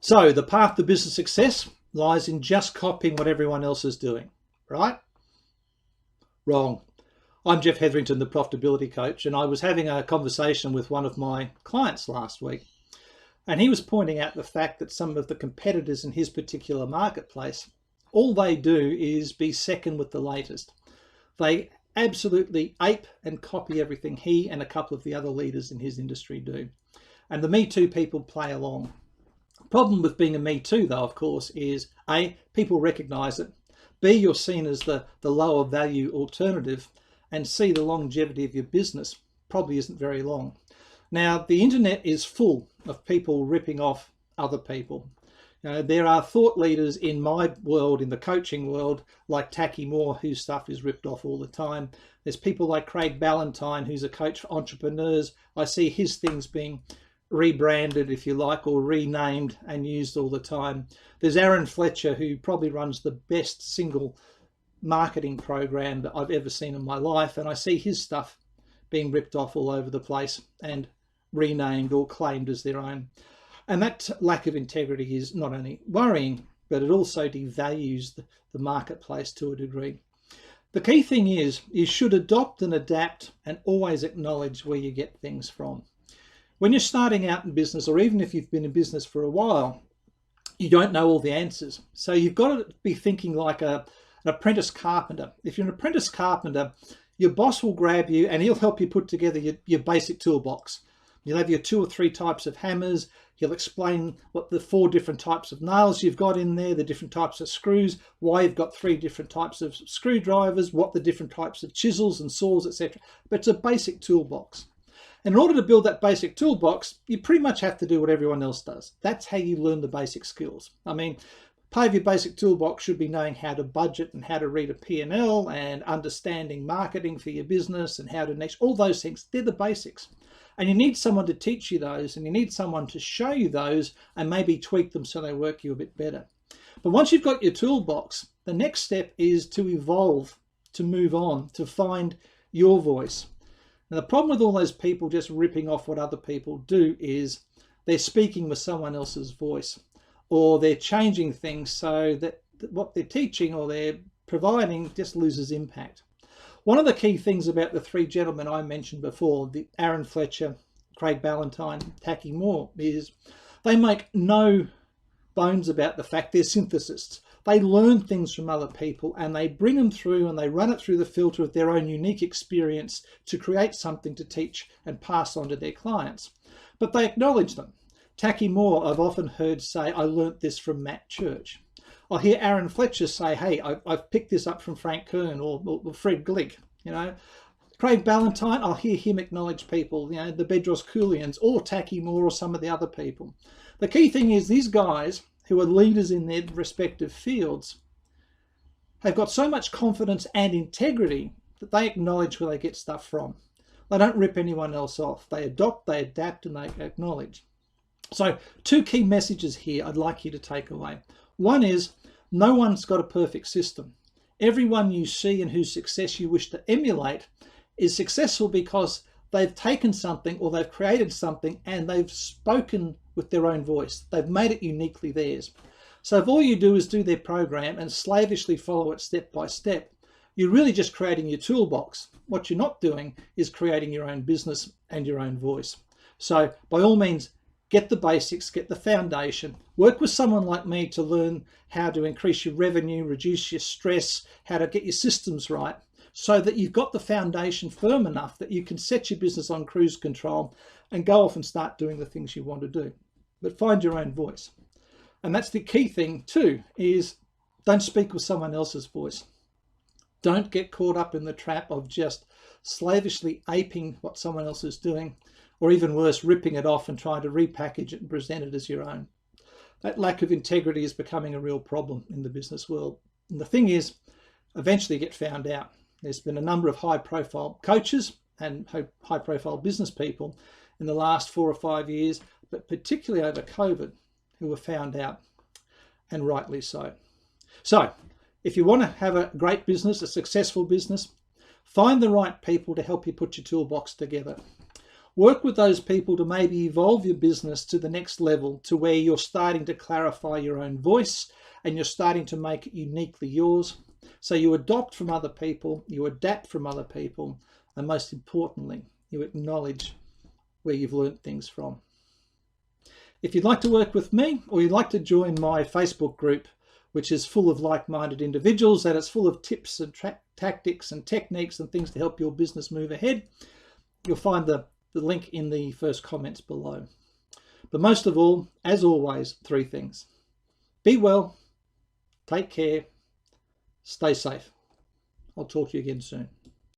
So the path to business success lies in just copying what everyone else is doing, right? Wrong. I'm Jeff Hetherington, the profitability coach, and I was having a conversation with one of my clients last week, and he was pointing out the fact that some of the competitors in his particular marketplace, all they do is be second with the latest. They absolutely ape and copy everything he and a couple of the other leaders in his industry do. And the Me Too people play along. The problem with being a Me Too, though, of course, is A, people recognize it. B, you're seen as the lower value alternative. And C, the longevity of your business probably isn't very long. Now, the internet is full of people ripping off other people. There are thought leaders in my world, in the coaching world, like Taki Moore, whose stuff is ripped off all the time. There's people like Craig Ballantyne, who's a coach for entrepreneurs. I see his things being rebranded, if you like, or renamed and used all the time. There's Aaron Fletcher, who probably runs the best single marketing program that I've ever seen in my life, and I see his stuff being ripped off all over the place and renamed or claimed as their own. And that lack of integrity is not only worrying, but it also devalues the marketplace to a degree. The key thing is you should adopt and adapt and always acknowledge where you get things from. When you're starting out in business, or even if you've been in business for a while, you don't know all the answers. So you've got to be thinking like an apprentice carpenter. If you're an apprentice carpenter, your boss will grab you and he'll help you put together your basic toolbox. You'll have your 2 or 3 types of hammers. He'll explain what the 4 different types of nails you've got in there, the different types of screws, why you've got 3 different types of screwdrivers, what the different types of chisels and saws, etc. But it's a basic toolbox. And in order to build that basic toolbox, you pretty much have to do what everyone else does. That's how you learn the basic skills. I mean, part of your basic toolbox should be knowing how to budget and how to read a P&L and understanding marketing for your business and how to next, all those things. They're the basics. And you need someone to teach you those, and you need someone to show you those and maybe tweak them so they work you a bit better. But once you've got your toolbox, the next step is to evolve, to move on, to find your voice. Now, the problem with all those people just ripping off what other people do is they're speaking with someone else's voice, or they're changing things so that what they're teaching or they're providing just loses impact. One of the key things about the 3 gentlemen I mentioned before, the Aaron Fletcher, Craig Ballantyne, Taki Moore, is they make no bones about the fact they're synthesists. They learn things from other people and they bring them through and they run it through the filter of their own unique experience to create something to teach and pass on to their clients. But they acknowledge them. Taki Moore, I've often heard say, I learnt this from Matt Church. I'll hear Aaron Fletcher say, hey, I've picked this up from Frank Kern or Fred Glick. Craig Ballantyne, I'll hear him acknowledge people, the Bedros Keuilians or Taki Moore or some of the other people. The key thing is these guys who are leaders in their respective fields have got so much confidence and integrity that they acknowledge where they get stuff from. They don't rip anyone else off. They adopt, they adapt, and they acknowledge. So 2 key messages here I'd like you to take away. One is no one's got a perfect system. Everyone you see and whose success you wish to emulate is successful because they've taken something or they've created something and they've spoken with their own voice. They've made it uniquely theirs. So if all you do is do their program and slavishly follow it step by step, you're really just creating your toolbox. What you're not doing is creating your own business and your own voice. So by all means, get the basics, get the foundation, work with someone like me to learn how to increase your revenue, reduce your stress, how to get your systems right, so that you've got the foundation firm enough that you can set your business on cruise control and go off and start doing the things you want to do. But find your own voice. And that's the key thing too, is don't speak with someone else's voice. Don't get caught up in the trap of just slavishly aping what someone else is doing, or even worse, ripping it off and trying to repackage it and present it as your own. That lack of integrity is becoming a real problem in the business world. And the thing is, eventually get found out. There's been a number of high-profile coaches and high-profile business people in the last 4 or 5 years, but particularly over COVID, who were found out, and rightly so. So, if you want to have a great business, a successful business, find the right people to help you put your toolbox together. Work with those people to maybe evolve your business to the next level, to where you're starting to clarify your own voice and you're starting to make it uniquely yours. So you adopt from other people, you adapt from other people, and most importantly, you acknowledge where you've learnt things from. If you'd like to work with me, or you'd like to join my Facebook group, which is full of like-minded individuals, and it's full of tips and tactics and techniques and things to help your business move ahead, you'll find the link in the first comments below. But most of all, as always, 3 things. Be well, take care, stay safe. I'll talk to you again soon.